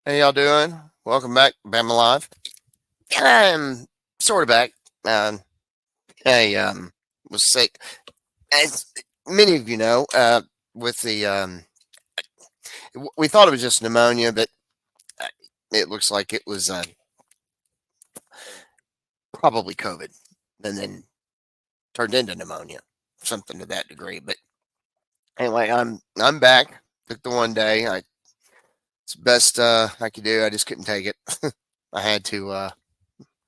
How y'all doing? Welcome back, Bama Live. I'm sort of back. Um, I was sick, as many of you know. With the we thought it was just pneumonia, but uh, it looks like it was probably COVID, and then turned into pneumonia, something to that degree. But anyway, I'm back. Took the one day. It's the best I could do. I just couldn't take it. I had to.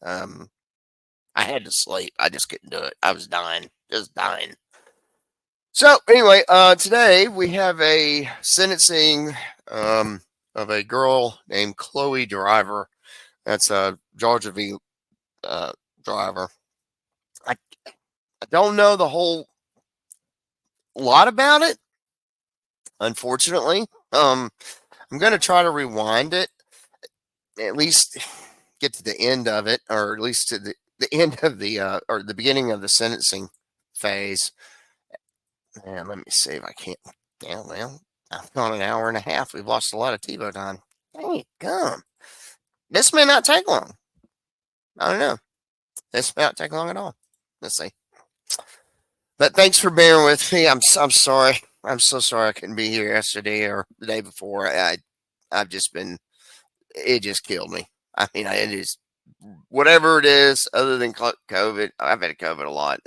Um, I had to sleep. I just couldn't do it. I was dying, just dying. So anyway, today we have a sentencing um, of a girl named Chloe Driver. That's a Georgia v. Uh, Driver. I, I don't know the whole lot about it, unfortunately. I'm going to try to rewind it, at least get to the end of it, or at least to the end of the or the beginning of the sentencing phase. And let me see if I can't. Yeah, well, I've gone an hour and a half. We've lost a lot of TiVo time. Dang it, gum. This may not take long. I don't know. This may not take long at all. Let's see. But thanks for bearing with me. I'm sorry. I'm so sorry I couldn't be here yesterday or the day before. I've just been. It just killed me. I mean, it is whatever it is other than COVID. I've had COVID a lot.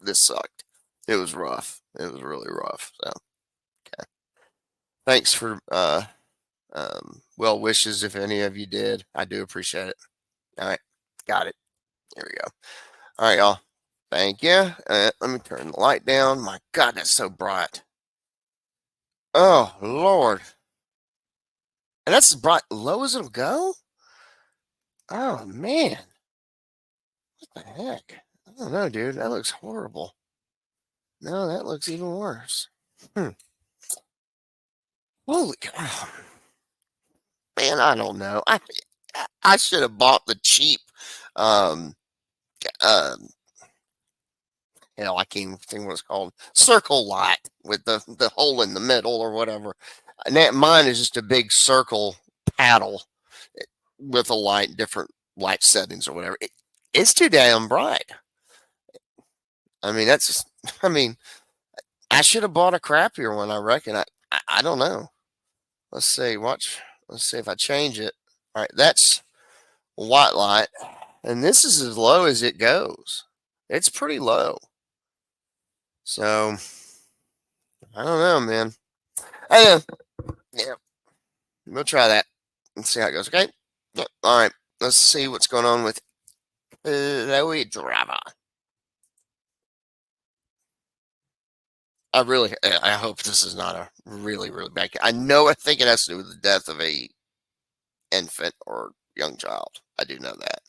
This sucked. It was rough. It was really rough. So okay. Thanks for well wishes if any of you did. I do appreciate it. All right, got it. Here we go. All right, y'all. Thank you. Let me turn the light down. My God, that's so bright. Oh Lord, and that's as bright low as it'll go. Oh man, what the heck? I don't know, dude. That looks horrible. No, that looks even worse. Hmm. Holy cow, man! I don't know. I should have bought the cheap um um hell, I can't even think what it's called. Circle light with the hole in the middle or whatever. And that mine is just a big circle paddle with a light, different light settings or whatever. It's too damn bright. I mean, that's just, I mean, I should have bought a crappier one. I reckon. I don't know. Let's see. Watch. Let's see if I change it. All right, that's white light, and this is as low as it goes. It's pretty low. So I don't know, man. I know. Yeah, we'll try that and see how it goes. Okay. Yep. All right. Let's see what's going on with Chloe Driver. I hope this is not a really bad. I know. I think it has to do with the death of a infant or young child. I do know that.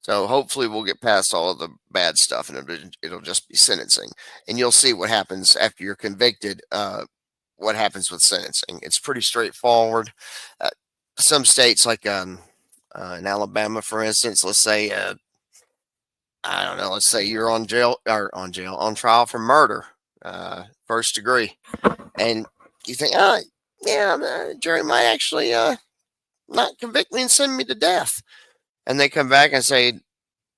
So hopefully we'll get past all of the bad stuff and it'll just be sentencing, and you'll see what happens after you're convicted. What happens with sentencing? It's pretty straightforward. Uh, some states like in Alabama, for instance, let's say I don't know. Let's say you're on trial for murder, first degree, and you think, oh, yeah, the jury might actually not convict me and send me to death, and they come back and say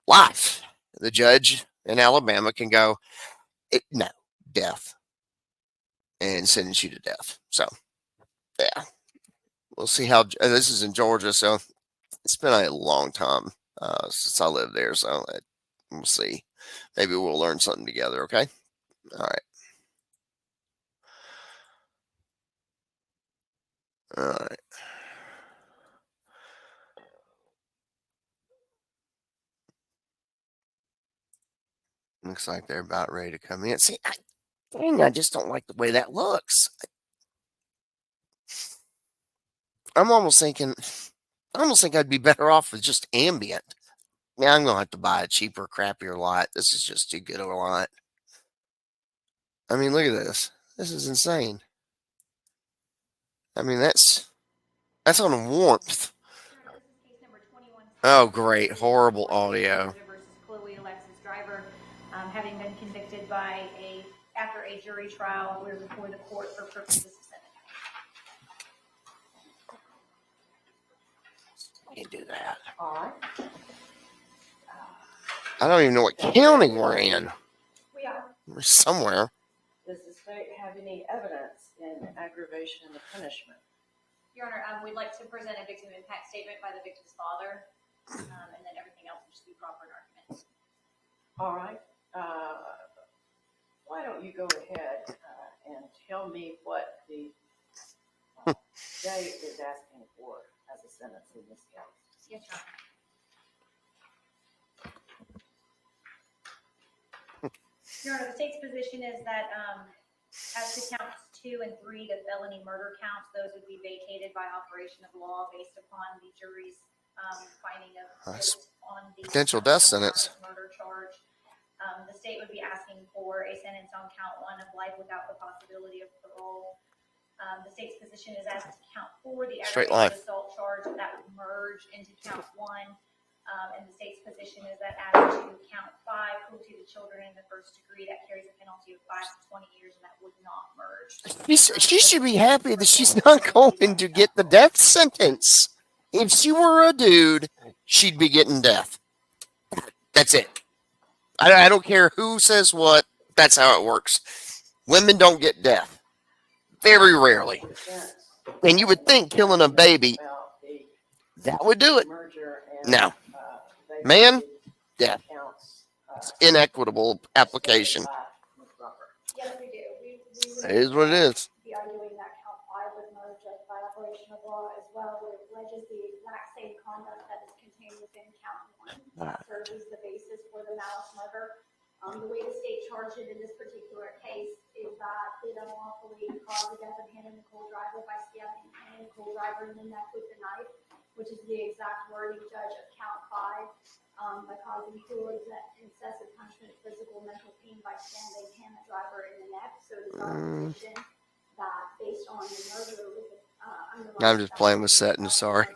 life. The judge in Alabama can go, no, death, and sentence you to death. So yeah, we'll see how this is in Georgia. So it's been a long time since I lived there. So we'll see. Maybe we'll learn something together. Okay. All right. All right. Looks like they're about ready to come in. See, I just don't like the way that looks. I'm almost thinking, I almost think I'd be better off with just ambient. Yeah, I'm gonna have to buy a cheaper, crappier light. This is just too good of a light. I mean, look at this. This is insane. I mean, that's on warmth. Oh, great, horrible audio. Georgia versus Chloe Alexis Driver, having been convicted after a jury trial. We're before the court for purposes of sentencing. All right. I don't even know what county we're in. We are. We're somewhere. Does the state have any evidence in aggravation of punishment? Your Honor, we'd like to present a victim impact statement by the victim's father, and then everything else will just be proper in argument. All right. Why don't you go ahead and tell me what the state is asking for as a sentence in this case? Yes, Your Honor. Your Honor, the state's position is that as to counts 2 and 3, the felony murder counts, those would be vacated by operation of law based upon the jury's finding of guilt on the Potential death sentence. Murder charge. The state would be asking for a sentence on count 1 of life without the possibility of parole. The state's position is as to count 4, the Straight aggravated life. assault charge that would merge into count 1. And the state's position is that as to count 5, cruelty to children in the first degree, that carries a penalty of 5 to 20 years, and that would not merge. She should be happy that she's not going to get the death sentence. If she were a dude, she'd be getting death. That's it. I don't care who says what. That's how it works. Women don't get death. Very rarely. And you would think killing a baby, that would do it. No. Man, death. It's inequitable application. Yes, we do. We It is what it is. be arguing that count 5 would merge by operation of law as well, where it alleges the exact same conduct that is contained within count 1. That serves as the basis for the malice murder. The way the state charged it in this particular case is that it unlawfully caused the death of Hannah Nicole Driver by stabbing Hannah Nicole Driver in the neck with the knife, which is the exact wording, Judge, of count 5, by causing cruel, excessive punishment, physical, mental pain by stabbing Hannah Driver in the neck. So it is our position that based on the murder with the I'm just playing with settings, sorry. that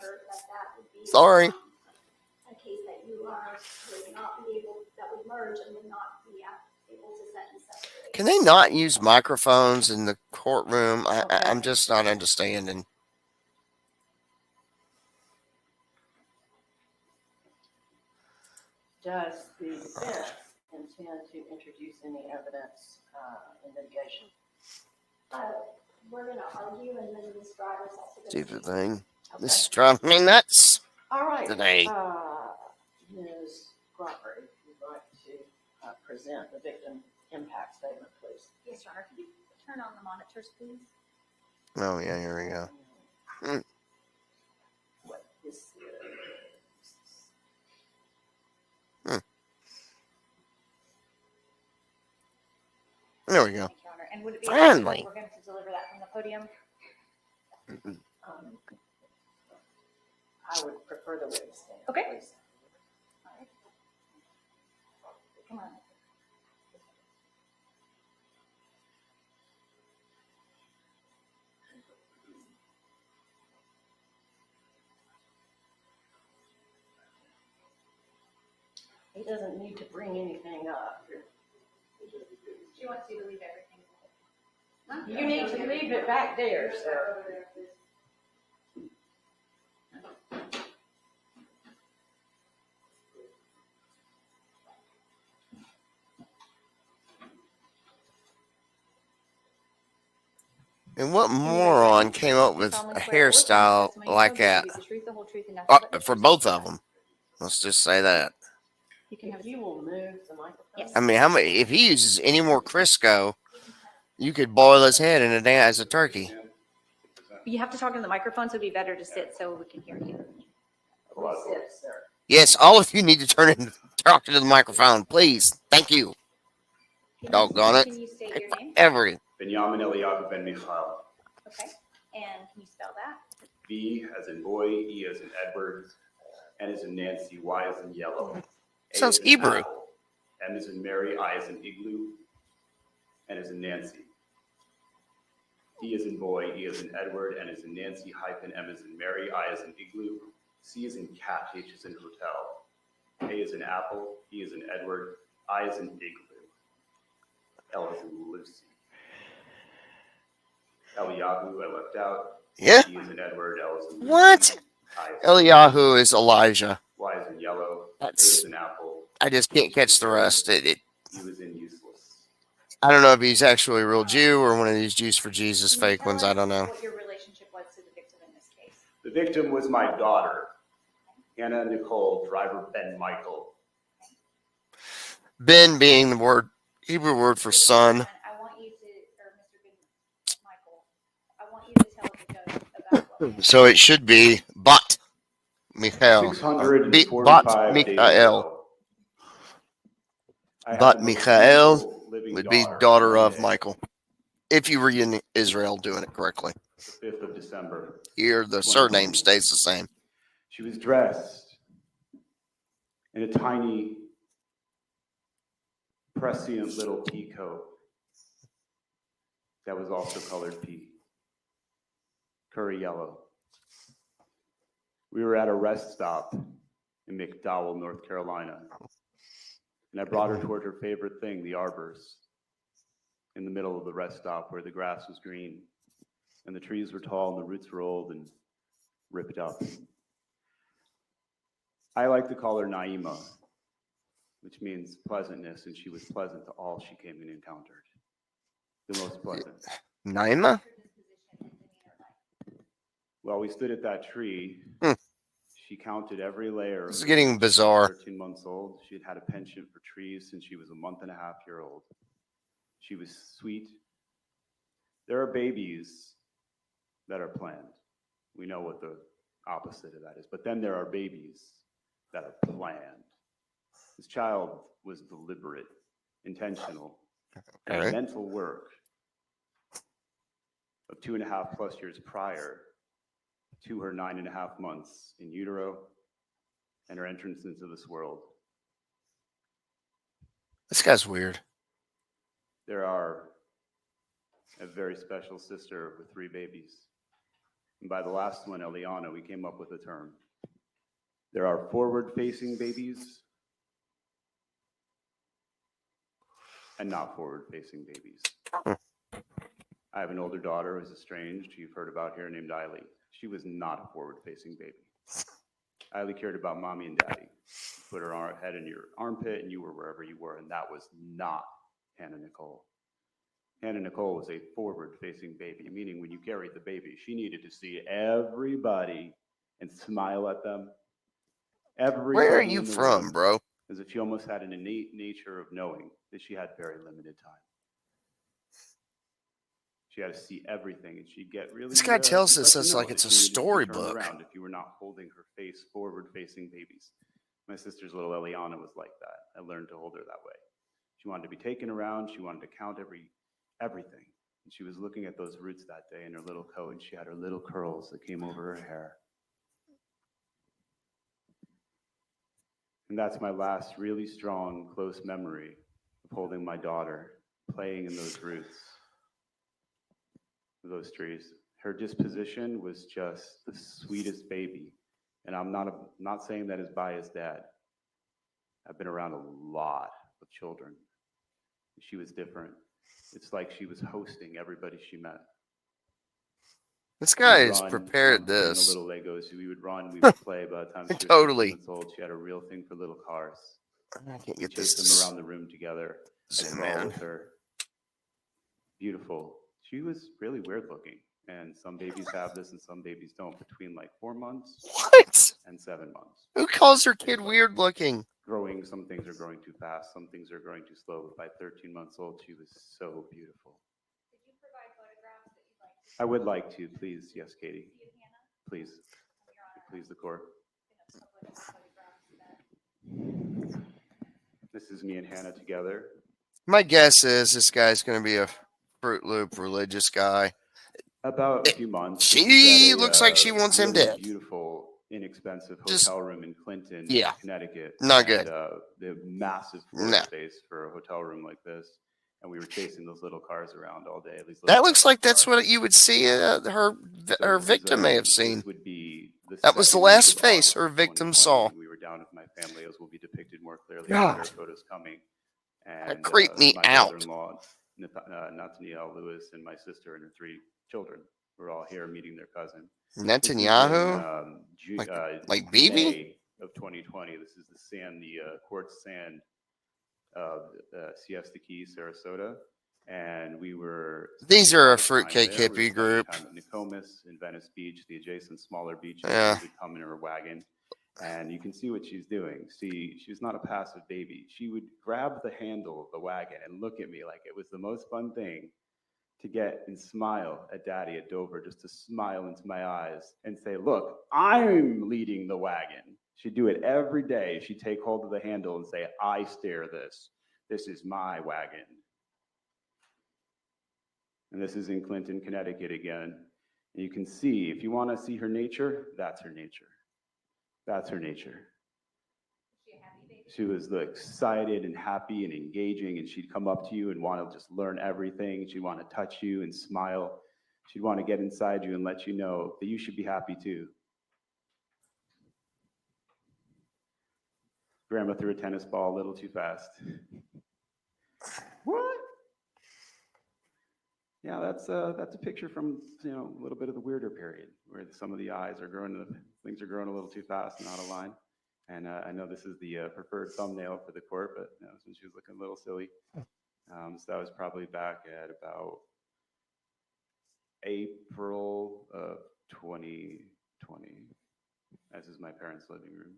would be Sorry. a case that you would not be able, that would merge and would not be able to sentence separately. Can they not use microphones in the courtroom? I'm just not understanding. Does the defense intend to introduce any evidence in litigation? We're going to argue, and then Ms. Driver's also going to Stupid thing. This is driving me nuts All right. today. Ms. Crawford, if you'd like to present the victim impact statement, please. Yes, Your Honor. Could you turn on the monitors, please? Oh, yeah, here we go. What this is. There we go. Thank you, Your Honor. And would it be Finally. we're going to deliver that from the podium? I would prefer the witness stand. Okay. Please. All right. Come on. He doesn't need to bring anything up. She wants you to leave everything. You need to leave it back there, sir. And what moron came up with a hairstyle like that? For both of them. Let's just say that. You can have If you will move the microphone. Yes. I mean, how many? If he uses any more Crisco, you could boil his head in a day as a turkey. You have to talk in the microphone, so it'd be better to sit so we can hear you. Please sit, sir. Yes, all of you need to turn and talk to the microphone, please. Thank you. Doggone it. Can you state your name? Every. Benjamin Eliyahu Ben Michal. Okay. And can you spell that? B as in boy, E as in Edward, N as in Nancy, Y as in yellow. A Sounds as in Hebrew. apple, M as in Mary, I as in igloo, N as in Nancy. D as in boy, E as in Edward, N as in Nancy, hyphen, M as in Mary, I as in igloo, C as in cat, H as in hotel. A as in apple, E as in Edward, I as in igloo, L as in Lucy. Eliyahu, I left out. Yeah. E as in Edward, L as in Lucy, What? I as in Eliyahu is Elijah. Y as in yellow. A That's- as in apple. I just can't catch the rest. U as in useless. I don't know if he's actually a real Jew or one of these Jews for Jesus Can you fake tell ones. I us don't know. what your relationship was to the victim in this case? The victim was my daughter, Hannah Nicole, driver Ben Michael. Ben being the word Hebrew word for son. I want you to, or Mr. Ben Michael, I want you to tell the judge about what. So it should be Bat Michael. 645 Bat days Michael. ago. I had Bat the most Michael beautiful living would be daughter daughter one of day, Michael. If you were in Israel doing it correctly. the 5th of December. Here, the surname stays the same. She was dressed in a tiny, prescient little pea coat that was also colored pea, curry yellow. We were at a rest stop in McDowell, North Carolina, and I brought her toward her favorite thing, the arbors, in the middle of the rest stop where the grass was green and the trees were tall and the roots were old and ripped up. I like to call her Naima, which means pleasantness, and she was pleasant to all she came and encountered. The most pleasant. Naima? While we stood at that tree, she counted every layer. This is getting bizarre. 13 months old. She had had a penchant for trees since she was a month and a half year old. She was sweet. There are babies that are planned. We know what the opposite of that is. But then there are babies that are planned. This child was deliberate, intentional, and Okay. mental work of 2.5+ years prior to her 9.5 months in utero and her entrance into this world. This guy's weird. There are a very special sister with 3 babies. And by the last one, Eliana, we came up with a term. There are forward-facing babies and not forward-facing babies. I have an older daughter who's estranged, you've heard about here, named Eiley. She was not a forward-facing baby. Eiley cared about mommy and daddy. Put her head in your armpit and you were wherever you were, and that was not Hannah Nicole. Hannah Nicole was a forward-facing baby, meaning when you carried the baby, she needed to see everybody and smile at them. Everybody. Where are you from, bro? As if she almost had an innate nature of knowing that she had very limited time. She had to see everything, and she'd get really. This guy tells us this know like that it's a she needed to be turned storybook. around if you were not holding her face forward-facing babies. My sister's little Eliana was like that. I learned to hold her that way. She wanted to be taken around. She wanted to count everything. And she was looking at those roots that day in her little coat, and she had her little curls that came over her hair. And that's my last really strong, close memory of holding my daughter, playing in those roots, those trees. Her disposition was just the sweetest baby. And I'm not saying that as biased dad. I've been around a lot of children. She was different. It's like she was hosting everybody she met. This guy We'd is run, prepared bring this. the little Legos. We would run. We would play. By the time she was 6 Totally. months old, she had a real thing for little cars. I can't We get chased this them around the room together. I zoom crawled in. with her. Beautiful. She was really weird looking. And some babies have this and some babies don't, between like 4 months What? and 7 months. Who calls their kid weird looking? Some things are growing too fast, some things are growing too slow. But by 13 months old, she was so beautiful. Did you provide photographs that you'd like to I would like to, please. Yes, Katie. see of Hannah? Please. Your Honor, Please, the court. I'm gonna publish photographs that. This is me and Hannah together. My guess is this guy's going to be a Fruit Loop religious guy. About a few months. She This is at looks like she wants him really dead. Beautiful, inexpensive Just- hotel room in Clinton, yeah. Connecticut. Not And, good. They have massive floor No. space for a hotel room like this. And we were chasing those little cars around all day. These That little looks like that's cars. what you would see her So this victim is, may have this seen. would be That was the second last week of face August her of victim 2020. saw. We were down with my family, as will be depicted more clearly. God. There are photos coming. And creeped me my out. brother-in-law, Nathaniel Lewis, and my sister and her 3 children were all here meeting their cousin. This was in, Netanyahu? Like May Bibi? of 2020. This is the sand, the quartz sand of Siesta Key, Sarasota. And we were. These are a spending time fruitcake there. We were hippie spending group. time at Nokomis and Venice Beach, the adjacent smaller beaches. Yeah. She would come in her wagon. And you can see what she's doing. See, she's not a passive baby. She would grab the handle of the wagon and look at me like it was the most fun thing to get and smile at Daddy at Dover, just to smile into my eyes and say, look, I'm leading the wagon. She'd do it every day. She'd take hold of the handle and say, I steer this. This is my wagon. And this is in Clinton, Connecticut again. And you can see, if you want to see her nature, that's her nature. That's her nature. She was excited and happy and engaging, and she'd come up to you and want to just learn everything. She'd want to touch you and smile. She'd want to get inside you and let you know that you should be happy too. Grandma threw a tennis ball a little too fast. What? Yeah, that's a picture from, you know, a little bit of the weirder period where some of the eyes are growing, things are growing a little too fast and out of line. And I know this is the preferred thumbnail for the court, but you know, since she was looking a little silly. So that was probably back at about April of 2020. This is my parents' living room,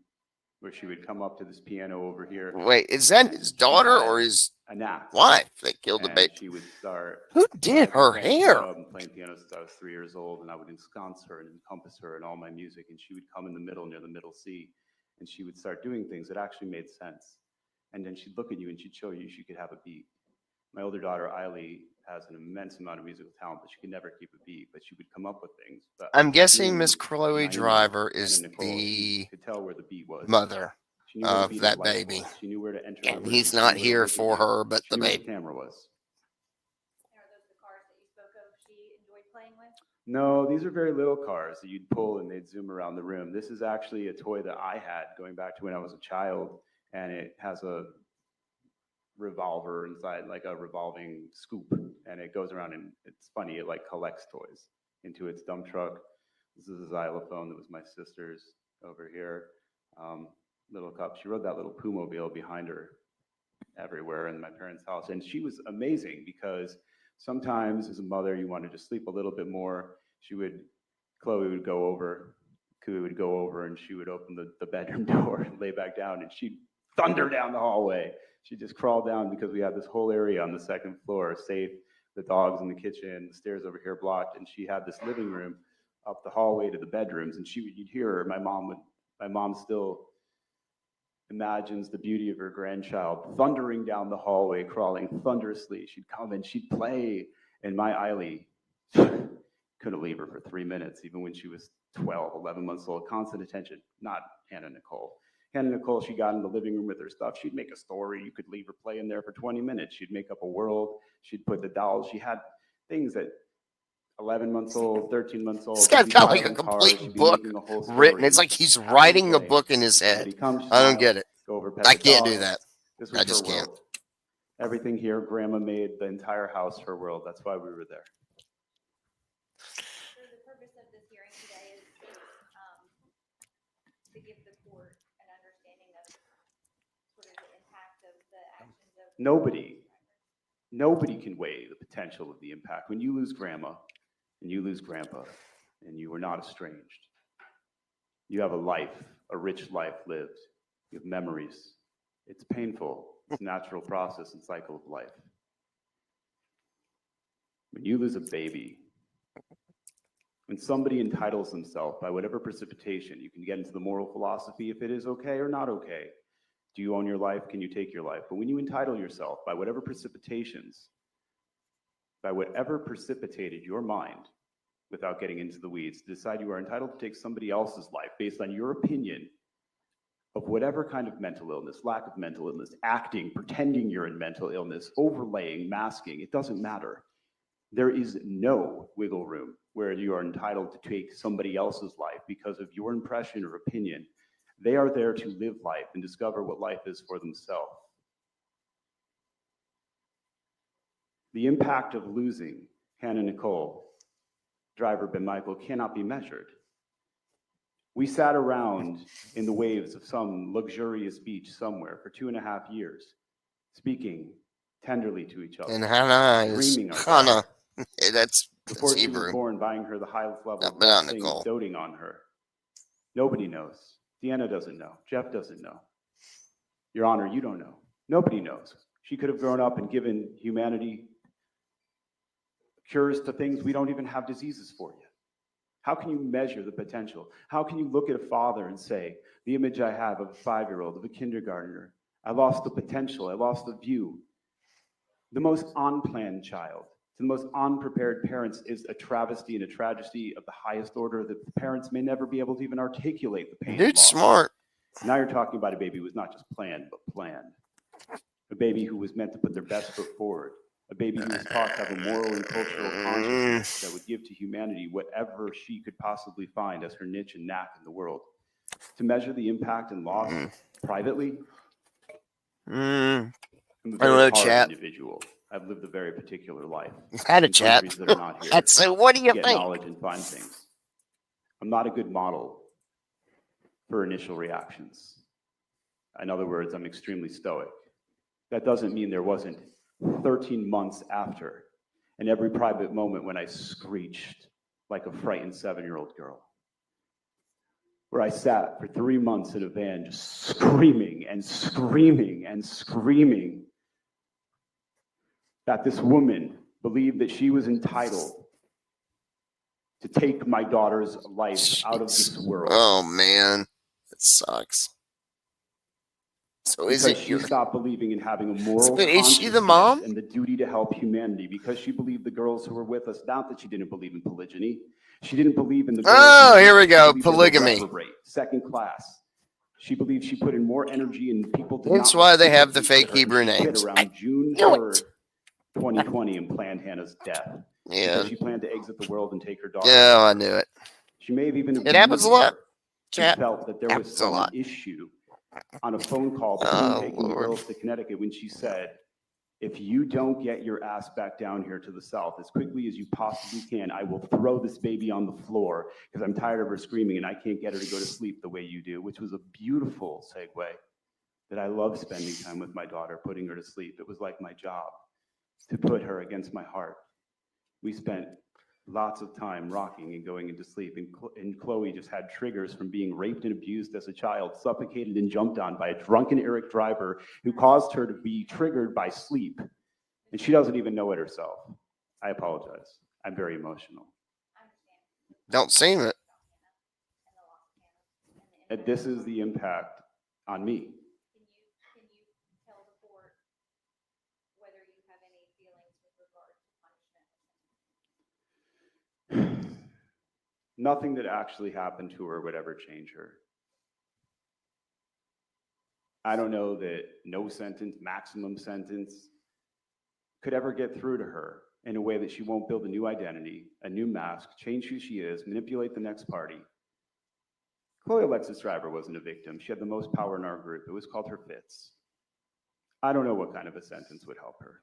where she would come up to this piano over here. Wait, is that his daughter or his a nap wife that killed the and baby? she would start. Who did her hair? I've been playing piano since I was 3 years old, and I would ensconce her and encompass her in all my music, and she would come in the middle near the middle C, and she would start doing things that actually made sense. And then she'd look at you and she'd show you she could have a beat. My older daughter, Eiley, has an immense amount of musical talent, but she could never keep a beat, but she would come up with things. But I'm guessing you, Miss Chloe Naima, Driver and is Nicole, the she could tell where the beat was. mother She knew where the of beat that of life baby. was. She knew where to enter. And the he's rhythm. not She knew here where to look for at you. her, but She the knew where baby. the camera was. Are those the cars that you spoke of she enjoyed playing with? No, these are very little cars that you'd pull and they'd zoom around the room. This is actually a toy that I had going back to when I was a child, and it has a revolver inside, like a revolving scoop, and it goes around, and it's funny, it like collects toys into its dump truck. This is a xylophone that was my sister's over here. Little cup. She rode that little Pumobile behind her everywhere in my parents' house, and she was amazing because sometimes as a mother you wanted to sleep a little bit more. Chloe would go over, Kui would go over, and she would open the bedroom door and lay back down, and she'd thunder down the hallway. She just crawled down because we had this whole area on the second floor, safe, the dogs in the kitchen, the stairs over here blocked, and she had this living room up the hallway to the bedrooms, and you'd hear her. My mom still imagines the beauty of her grandchild thundering down the hallway, crawling thunderously. She'd come and she'd play, and my Eiley couldn't leave her for 3 minutes, even when she was 12, 11 months old. Constant attention, not Hannah Nicole. Hannah Nicole, she got in the living room with her stuff. She'd make a story. You could leave her play in there for 20 minutes. She'd make up a world. She'd put the dolls. She had things that 11 months old, 13 months old. This guy's got like a complete book written. It's like he's writing a book in his head. I don't get it. I can't do that. I just can't. Everything here, Grandma made the entire house her world. That's why we were there. So the purpose of this hearing today is to give the court an understanding of sort of the impact of the actions of. Nobody can weigh the potential of the impact. When you lose Grandma and you lose Grandpa and you were not estranged, you have a life, a rich life lived. You have memories. It's painful. It's a natural process and cycle of life. When you lose a baby, when somebody entitles themselves by whatever precipitation, you can get into the moral philosophy if it is okay or not okay. Do you own your life? Can you take your life? But when you entitle yourself by whatever precipitations, by whatever precipitated your mind, without getting into the weeds, to decide you are entitled to take somebody else's life based on your opinion of whatever kind of mental illness, lack of mental illness, acting, pretending you're in mental illness, overlaying, masking, it doesn't matter. There is no wiggle room where you are entitled to take somebody else's life because of your impression or opinion. They are there to live life and discover what life is for themselves. The impact of losing Hannah Nicole, Driver Ben Michael, cannot be measured. We sat around in the waves of some luxurious beach somewhere for 2.5 years, speaking tenderly to each other, And Hannah is dreaming our Hannah. daughter. That's Before she was Hebrew. born, buying her the highest level Not of but love, not things, Nicole. doting on her. Nobody knows. Deanna doesn't know. Jeff doesn't know. Your Honor, you don't know. Nobody knows. She could have grown up and given humanity cures to things we don't even have diseases for yet. How can you measure the potential? How can you look at a father and say, the image I have of a 5-year-old, of a kindergartner, I lost the potential, I lost the view. The most unplanned child, to the most unprepared parents, is a travesty and a tragedy of the highest order that the parents may never be able to even articulate the pain. Dude's smart. Now you're talking about a baby who was not just planned, but planned. A baby who was meant to put their best foot forward. A baby who was taught to have a moral and cultural consciousness that would give to humanity whatever she could possibly find as her niche and knack in the world. To measure the impact and loss privately, I'm a very hard chat. individual. I've lived a very particular life. Had a in chat. countries that are not here. So what do you Get think? knowledge and find things. I'm not a good model for initial reactions. In other words, I'm extremely stoic. That doesn't mean there wasn't 13 months after, and every private moment when I screeched like a frightened 7-year-old girl, where I sat for 3 months in a van just screaming and screaming and screaming that this woman believed that she was entitled to take my daughter's life out of this world. Oh man, it sucks. So is because it she your? stopped believing in having a moral But is she the consciousness mom? and the duty to help humanity, because she believed the girls who were with us, not that she didn't believe in polygyny, she didn't believe in the girls. Oh, here we she go, believed they were polygamy. reprobate, second class. She believed she put in more energy and people did That's not why they have the reciprocate fake to her, and Hebrew she quit names. around June knew 3rd, 2020, and planned Hannah's death. Yeah. Because she planned to exit the world and take her daughter. Yeah, I knew it. She may have even It happens a abused lot. her. Chat. She felt that there was Happens a some lot. issue on a phone call between Oh, taking the Lord. girls to Connecticut when she said, if you don't get your ass back down here to the South as quickly as you possibly can, I will throw this baby on the floor because I'm tired of her screaming and I can't get her to go to sleep the way you do, which was a beautiful segue that I love spending time with my daughter, putting her to sleep. It was like my job to put her against my heart. We spent lots of time rocking and going into sleep, and Chloe just had triggers from being raped and abused as a child, suffocated and jumped on by a drunken Eric driver who caused her to be triggered by sleep, and she doesn't even know it herself. I apologize. I'm very emotional. Don't seem it. And this is the impact on me. Can you tell the court whether you have any feelings with regard to punishment? Nothing that actually happened to her would ever change her. I don't know that no sentence, maximum sentence, could ever get through to her in a way that she won't build a new identity, a new mask, change who she is, manipulate the next party. Chloe Alexis Driver wasn't a victim. She had the most power in our group. It was called her fits. I don't know what kind of a sentence would help her.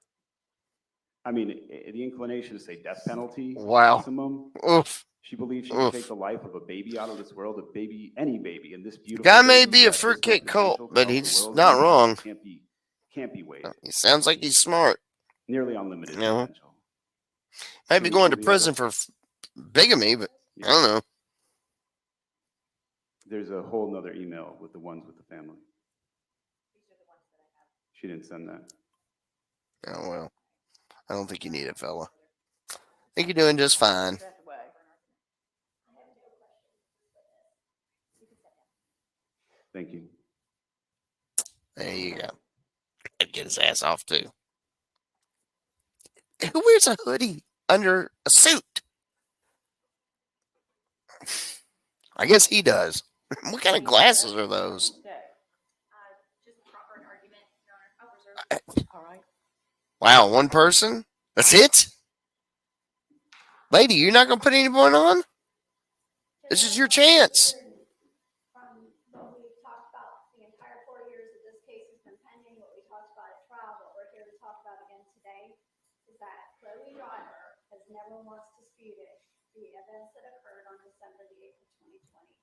I mean, the inclination to say death penalty, Wow. maximum. Oof. She believed she could take the life of a baby out of this world, a baby, any baby, in this beautiful Guy may baby be a that has the fruitcake potential cult, to but help the he's world. not wrong. Can't be weighed. He sounds like he's smart. Nearly unlimited Yeah. potential. Maybe Can we going to pull the prison other? for bigamy, but I don't know. There's a whole nother email with the ones with the family. She didn't send that. Oh, well. I don't think you need it, fella. I think you're doing just fine. Breath away. Thank you. There you go. I'd get his ass off, too. Who wears a hoodie under a suit? I guess he does. What kind of glasses are those? Just proper an argument, Your Honor. I'll reserve. All right. Wow, one person? That's it? Lady, you're not going to put anyone on? This is your chance. From what we talked about, the entire 4 years that this case has been pending, what we talked about at trial, what we're here to talk about again today, is that Chloe Driver has never once disputed the events that occurred on December the 8th of 2020.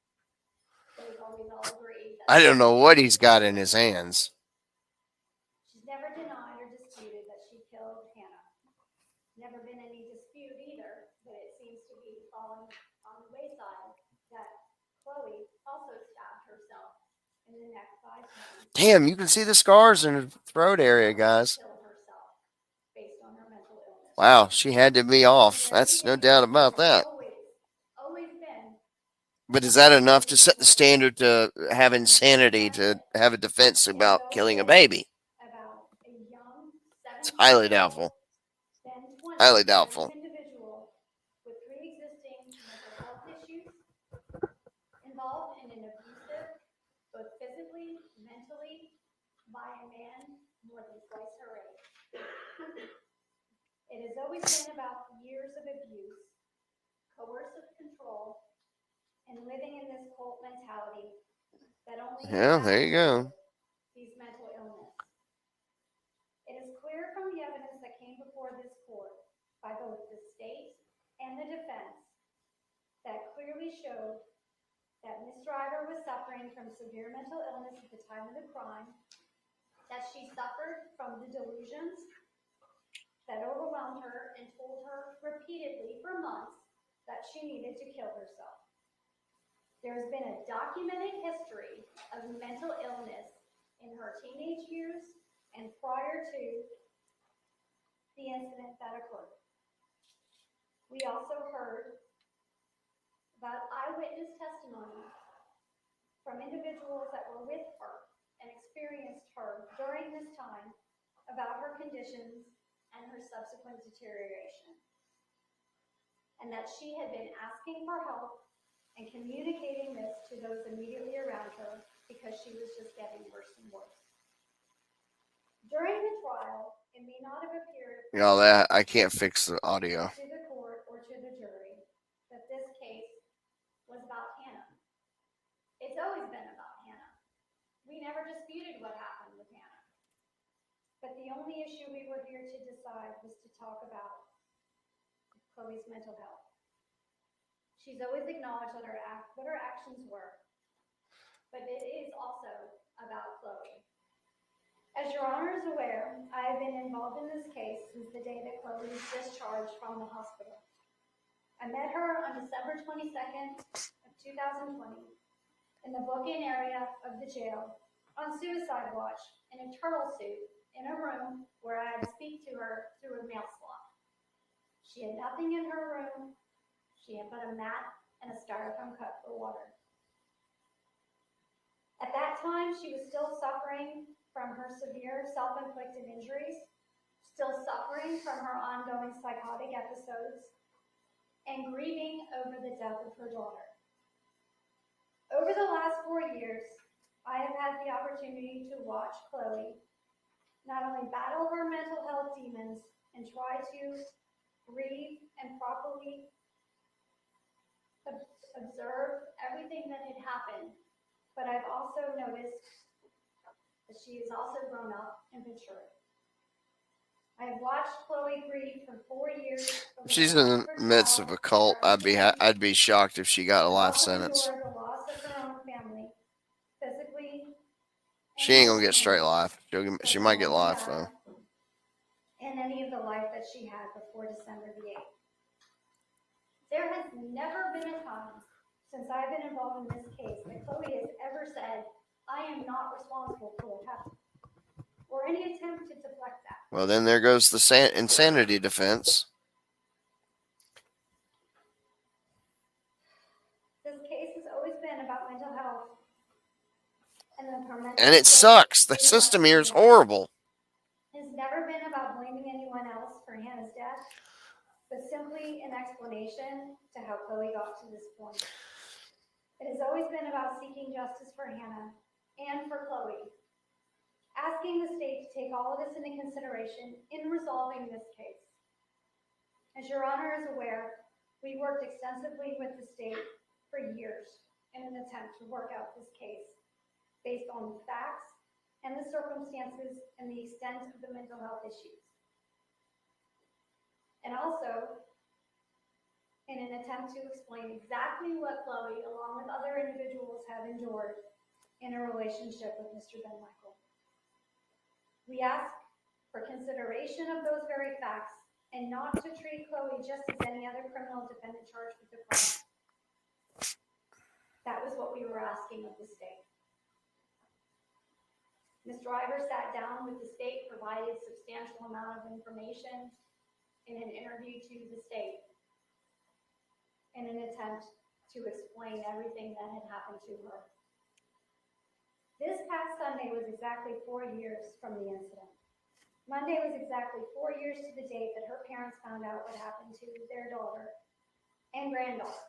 they've always all agreed that I don't know what he's got in his hands. she's never denied or disputed that she killed Hannah. Never been any dispute either, but it seems to be falling on the wayside that Chloe also stabbed herself in the neck 5 times. Damn, you can see the scars in her throat area, guys. Killed herself based on her mental illness. Wow, she had to be off. From the very That's no beginning, doubt about it's that. always been But is that enough to set the standard to have insanity to have a defense about killing a baby? about a young It's highly 17-year-old, doubtful. then Highly 20-year-old doubtful. individual with pre-existing mental health issues involved in an abusive, both physically, mentally, by a man more than twice her age. It has always been about years of abuse, coercive control, and living in this cult mentality that only Yeah, there you go. these mental illness. It is clear from the evidence that came before this court by both the state and the defense that clearly showed that Ms. Driver was suffering from severe mental illness at the time of the crime, that she suffered from the delusions that overwhelmed her and told her repeatedly for months that she needed to kill herself. There's been a documented history of mental illness in her teenage years and prior to the incident that occurred. We also heard about eyewitness testimony from individuals that were with her and experienced her during this time about her conditions and her subsequent deterioration. And that she had been asking for help and communicating this to those immediately around her because she was just getting worse and worse. During the trial, it may not have appeared You know that I can't fix the audio. to the court or to the jury that this case was about Hannah. It's always been about Hannah. We never disputed what happened with Hannah. But the only issue we were here to decide was to talk about Chloe's mental health. She's always acknowledged what her actions were, but it is also about Chloe. As Your Honor is aware, I have been involved in this case since the day that Chloe was discharged from the hospital. I met her on December 22nd of 2020 in the book-in area of the jail on suicide watch in a turtle suit in a room where I had to speak to her through a mail slot. She had nothing in her room. She had but a mat and a styrofoam cup for water. At that time, she was still suffering from her severe self-inflicted injuries, still suffering from her ongoing psychotic episodes, and grieving over the death of her daughter. Over the last 4 years, I have had the opportunity to watch Chloe not only battle her mental health demons and try to grieve and properly observe everything that had happened, but I've also noticed that she has also grown up and matured. I have watched Chloe grieve for 4 years. If she's in the midst of a cult, I'd be shocked if she got a life sentence. The loss of her own family, physically. She ain't gonna get straight life. She might get life though. And any of the life that she had before December the 8th. There has never been a time since I've been involved in this case that Chloe has ever said, I am not responsible for what happened, or any attempt to deflect that. Well, then there goes the insanity defense. This case has always been about mental health. And it sucks. The system here is horrible. It's never been about blaming anyone else for Hannah's death, but simply an explanation to how Chloe got to this point. It has always been about seeking justice for Hannah and for Chloe, asking the state to take all of this into consideration in resolving this case. As Your Honor is aware, we worked extensively with the state for years in an attempt to work out this case based on the facts and the circumstances and the extent of the mental health issues. And also, in an attempt to explain exactly what Chloe, along with other individuals, have endured in a relationship with Mr. Ben Michael. We ask for consideration of those very facts and not to treat Chloe just as any other criminal defendant charged with the crime. That was what we were asking of the state. Ms. Driver sat down with the state, provided substantial amount of information in an interview to the state in an attempt to explain everything that had happened to her. This past Sunday was exactly 4 years from the incident. Monday was exactly 4 years to the date that her parents found out what happened to their daughter and granddaughter.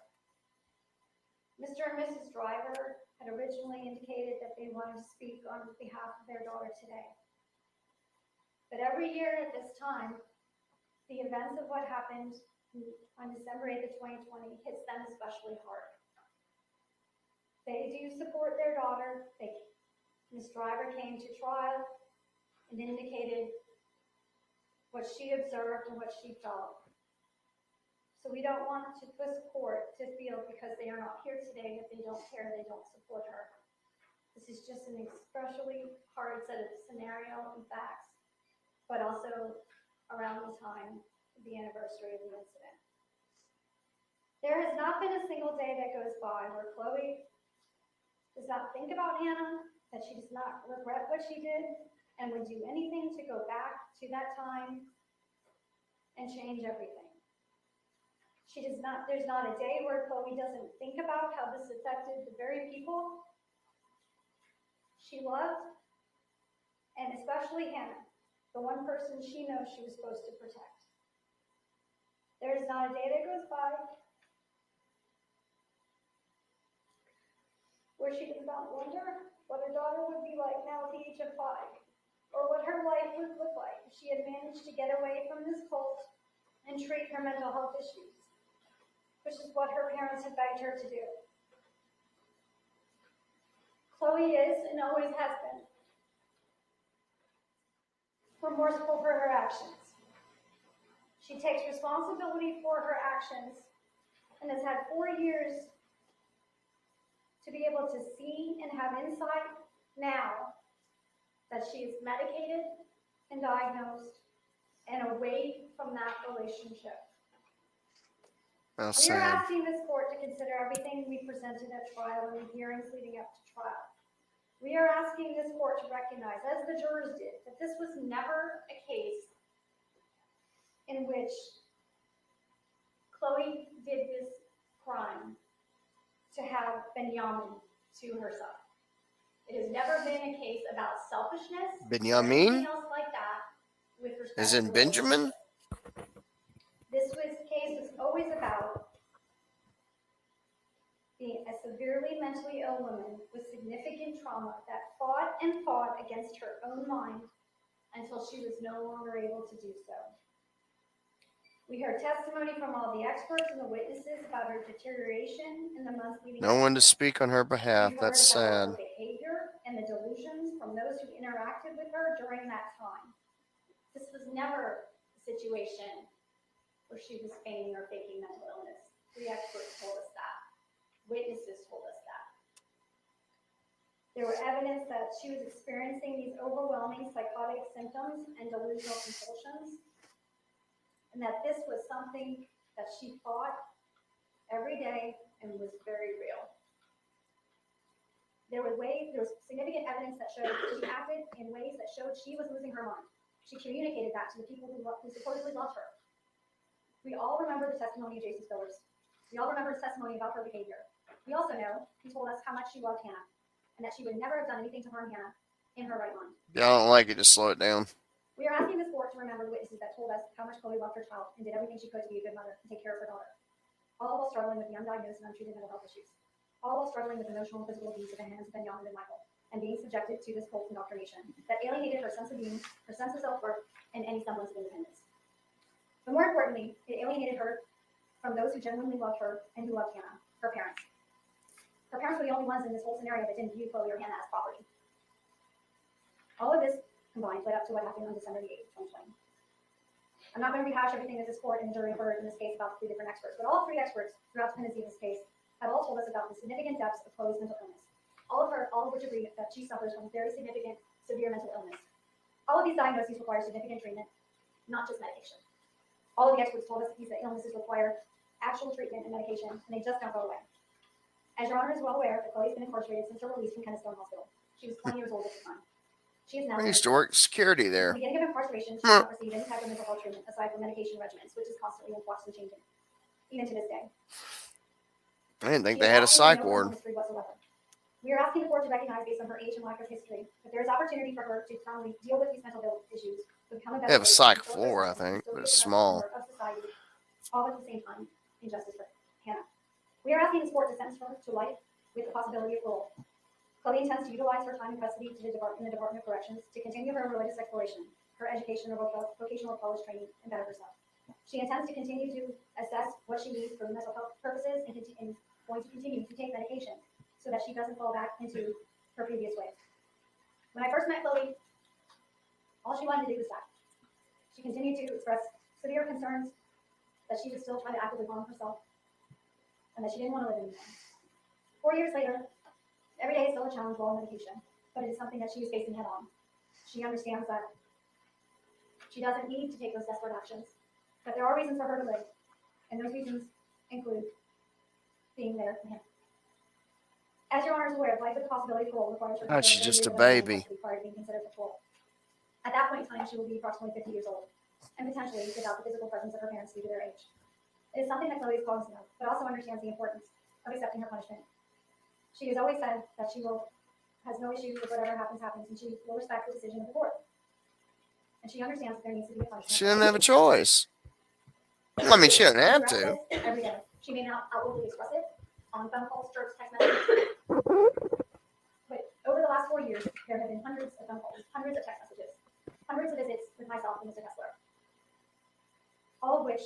Mr. and Mrs. Driver had originally indicated that they wanted to speak on behalf of their daughter today. But every year at this time, the events of what happened on December 8th of 2020 hits them especially hard. They do support their daughter. Ms. Driver came to trial and indicated what she observed and what she felt. So we don't want this court to feel because they are not here today that they don't care, they don't support her. This is just an especially hard set of scenario and facts, but also around the time of the anniversary of the incident. There has not been a single day that goes by where Chloe does not think about Hannah, that she does not regret what she did, and would do anything to go back to that time and change everything. There's not a day where Chloe doesn't think about how this affected the very people she loved, and especially Hannah, the one person she knows she was supposed to protect. There is not a day that goes by where she does not wonder what her daughter would be like now at the age of 5, or what her life would look like if she had managed to get away from this cult and treat her mental health issues, which is what her parents had begged her to do. Chloe is, and always has been, remorseful for her actions. She takes responsibility for her actions and has had 4 years to be able to see and have insight now that she is medicated and diagnosed and away from that relationship. How We are sad. asking this court to consider everything we presented at trial and the hearings leading up to trial. We are asking this court to recognize, as the jurors did, that this was never a case in which Chloe did this crime to have Benjamin to herself. It has never been a case about selfishness or Benjamin? anything else like that with respect As to in Benjamin? This case was always about being a severely mentally ill woman with significant trauma that fought and fought against her own mind until she was no longer able to do so. We heard testimony from all the experts and the witnesses about her deterioration in the months leading up. No one to speak on her behalf. We heard That's about sad. her behavior and the delusions from those who interacted with her during that time. This was never a situation where she was feigning or faking mental illness. The experts told us that. Witnesses told us that. There were evidence that she was experiencing these overwhelming psychotic symptoms and delusional compulsions, and that this was something that she fought every day and was very real. There was significant evidence that showed she acted in ways that showed she was losing her mind. She communicated that to the people who supposedly loved her. We all remember the testimony of Jason Spillers. We all remember his testimony about her behavior. We also know he told us how much she loved Hannah and that she would never have done anything to harm Hannah in her right mind. If y'all don't like it, just slow it down. We are asking this court to remember the witnesses that told us how much Chloe loved her child and did everything she could to be a good mother and take care of her daughter, all while struggling with the undiagnosed and untreated mental health issues, all while struggling with emotional and physical abuse at the hands of Benjamin and Michael, and being subjected to this cult indoctrination that alienated her sense of being, her sense of self-worth, and any semblance of independence. But more importantly, it alienated her from those who genuinely loved her and who loved Hannah, her parents. Her parents were the only ones in this whole scenario that didn't view Chloe or Hannah as property. All of this combined led up to what happened on December 8th, 2020. I'm not going to rehash everything that this court and the jury heard in this case about the 3 different experts, but all 3 experts throughout the pendency of this case have all told us about the significant depths of Chloe's mental illness. All of which agree that she suffers from very significant, severe mental illness. All of these diagnoses require significant treatment, not just medication. All of the experts told us that these illnesses require actual treatment and medication, and they just don't go away. As Your Honor is well aware, that Chloe's been incarcerated since her release from Kennestone Hospital. She was 20 years old at the time. She is now. I used to work security From the there. beginning of incarceration, she did not receive any type of mental health treatment aside from medication regimens, which is constantly in flux and changing, even to this day. I didn't think She they has had a absolutely psych no ward. criminal history whatsoever. We are asking the court to recognize, based on her age and lack of history, that there is opportunity for her to firmly deal with these mental health issues, to become a better They have a person, psych fulfill her floor, I destiny, think, still but be it's a productive small. member of society, all at the same time, injustice for Hannah. We are asking this court to sentence her to life with the possibility of parole. Chloe intends to utilize her time in custody in the Department of Corrections to continue her religious exploration, her education or vocational college training, and better herself. She intends to continue to assess what she needs for mental health purposes and going to continue to take medication so that she doesn't fall back into her previous ways. When I first met Chloe, all she wanted to do was die. She continued to express severe concerns that she would still try to actively harm herself and that she didn't want to live anymore. 4 years later, every day is still a challenge while on medication, but it is something that she is facing head on. She understands that she doesn't need to take those desperate actions, but there are reasons for her to live, and those reasons include being there for him. As Your Honor is aware, life with the possibility of parole requires her to God, she's serve just a 30 years of baby. custody prior to being considered for parole. At that point in time, she will be approximately 50 years old, and potentially without the physical presence of her parents due to their age. It is something that Chloe is cognizant of, but also understands the importance of accepting her punishment. She has always said that she has no issue with whatever happens, and she will respect the decision of the court. And she understands that there needs to be a punishment. She didn't have a choice. I mean, she doesn't have to. Every day. She may not outwardly express it on phone calls, church, text messages. But over the last 4 years, there have been hundreds of phone calls, hundreds of text messages, hundreds of visits with myself and Mr. Kessler. All of which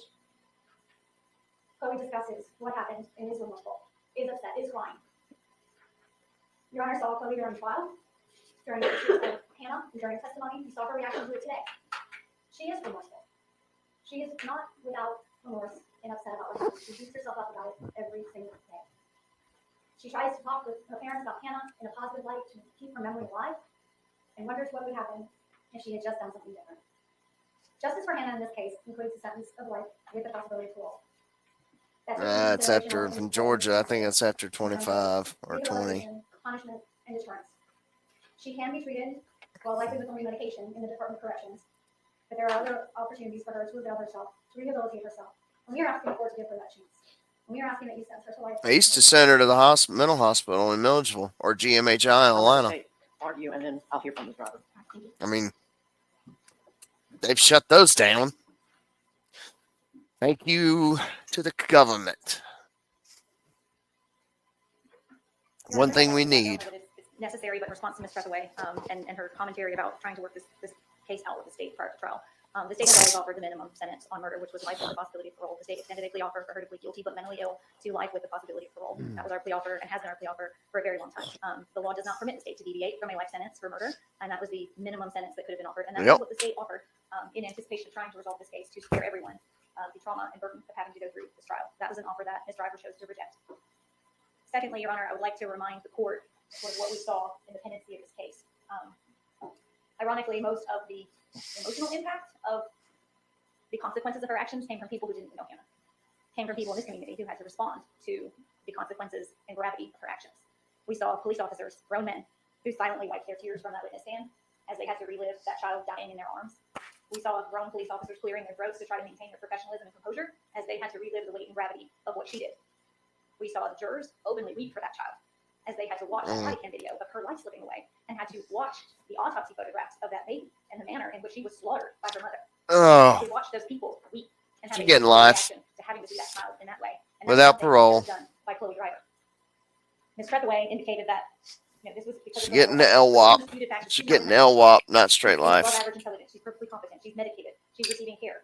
Chloe discusses what happened and is remorseful, is upset, is crying. Your Honor saw Chloe during trial, during the issues of Hannah, and during testimony. You saw her reaction to it today. She is remorseful. She is not without remorse and upset about what happened. She beats herself up about it every single day. She tries to talk with her parents about Hannah in a positive light to keep her memory alive, and wonders what would happen if she had just done something different. Justice for Hannah in this case includes a sentence of life with the possibility of parole. It's after, from Georgia, I think it's after 25 or 20. Punishment and deterrence. She can be treated, well, likely with only medication in the Department of Corrections, but there are other opportunities for her to avail herself, to rehabilitate herself. And we are asking the court to give her that chance. And we are asking that you sentence her to life. I used to send her to the mental hospital in Milledgeville or GMHI in I'll let the Atlanta. state argue, and then I'll hear from the driver. I mean, they've shut those down. Thank you to the government. One thing we need. It's necessary, but in response to Ms. Trethewey and her commentary about trying to work this case out with the state prior to trial. The state has always offered the minimum sentence on murder, which was life with the possibility of parole. The state extended a plea offer for her to plead guilty but mentally ill to life with the possibility of parole. That was our plea offer and has been our plea offer for a very long time. The law does not permit the state to deviate from a life sentence for murder, and that was the minimum sentence that could have been offered. And that's what the state offered in anticipation of trying to resolve this case to spare everyone the trauma and burden of having to go through this trial. That was an offer that Ms. Driver chose to reject. Secondly, Your Honor, I would like to remind the court of what we saw in the pendency of this case. Ironically, most of the emotional impact of the consequences of her actions came from people who didn't know Hannah, came from people in this community who had to respond to the consequences and gravity of her actions. We saw police officers, grown men, who silently wiped their tears from that witness stand as they had to relive that child dying in their arms. We saw grown police officers clearing their throats to try to maintain their professionalism and composure as they had to relive the weight and gravity of what she did. We saw the jurors openly weep for that child as they had to watch that body cam video of her life slipping away and had to watch the autopsy photographs of that baby and the manner in which she was slaughtered by her mother. Oh, To watch those people weep and have she a getting visceral life reaction to having to see that child in that way. And without something parole. that was done by Chloe Driver. Ms. Trethewey indicated that this was because She's of getting the her LWAP. undisputed fact that She's she's getting not LWAP, not straight She's above life. average intelligence. She's perfectly competent. She's medicated. She's receiving care.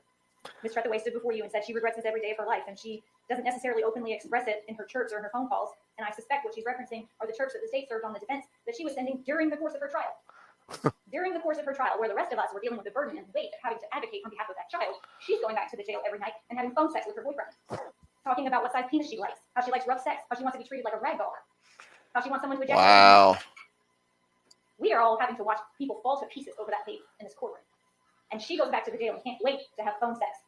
Ms. Trethewey stood before you and said she regrets this every day of her life, and she doesn't necessarily openly express it in her chirps or in her phone calls. And I suspect what she's referencing are the chirps that the state served on the defense that she was sending during the course of her trial. During the course of her trial, where the rest of us were dealing with the burden and the weight of having to advocate on behalf of that child, she's going back to the jail every night and having phone sex with her boyfriend, talking about what size penis she likes, how she likes rough sex, how she wants to be treated like a rag doll, how she wants someone to ejaculate. Wow. We are all having to watch people fall to pieces over that tape in this courtroom. And she goes back to the jail and can't wait to have phone sex.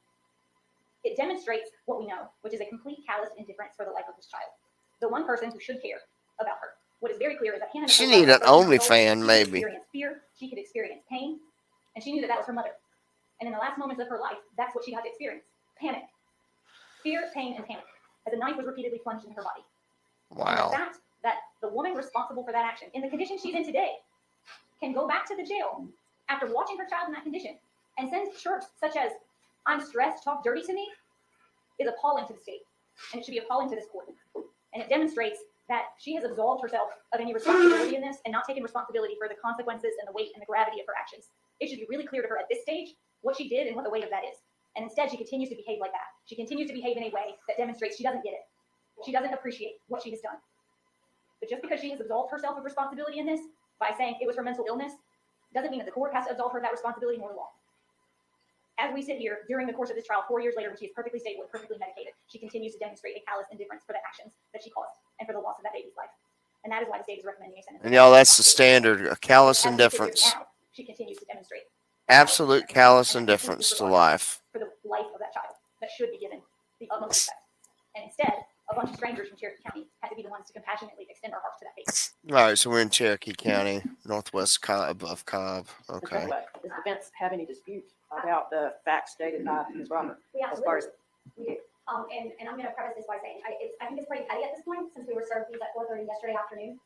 It demonstrates what we know, which is a complete callous indifference for the life of this child. The one person who should care about her. What is very clear is that Hannah She Nicole need an Brown, 13 years old, OnlyFans, she could maybe. experience fear, she could experience pain, and she knew that that was her mother. And in the last moments of her life, that's what she got to experience. Panic. Fear, pain, and panic. As a knife was repeatedly plunged into her body. And the Wow. fact that the woman responsible for that action, in the condition she's in today, can go back to the jail after watching her child in that condition and send shirts such as, "I'm stressed, talk dirty to me," is appalling to the state. And it should be appalling to this court. And it demonstrates that she has absolved herself of any responsibility in this and not taken responsibility for the consequences and the weight and the gravity of her actions. It should be really clear to her at this stage what she did and what the weight of that is. And instead, she continues to behave like that. She continues to behave in a way that demonstrates she doesn't get it. She doesn't appreciate what she has done. But just because she has absolved herself of responsibility in this by saying it was her mental illness, doesn't mean that the court has to absolve her of that responsibility nor the law. As we sit here during the course of this trial, 4 years later, when she is perfectly stable and perfectly medicated, she continues to demonstrate a callous indifference for the actions that she caused and for the loss of that baby's life. And that is why the state is recommending a sentence. And y'all, that's the standard, a callous As we sit here indifference. now, she continues to demonstrate Absolute callous indifference to life. for the life of that child that should be given the utmost respect. And instead, a bunch of strangers from Cherokee County had to be the ones to compassionately extend our hearts to that baby. All right, so we're in Cherokee County, northwest of Cobb. Does Okay. the defense have any dispute about the facts stated by Ms. Robert? We As far absolutely, we do. And I'm going to preface this by saying, I think it's pretty petty at this point, since we were served these at 4:30 yesterday afternoon,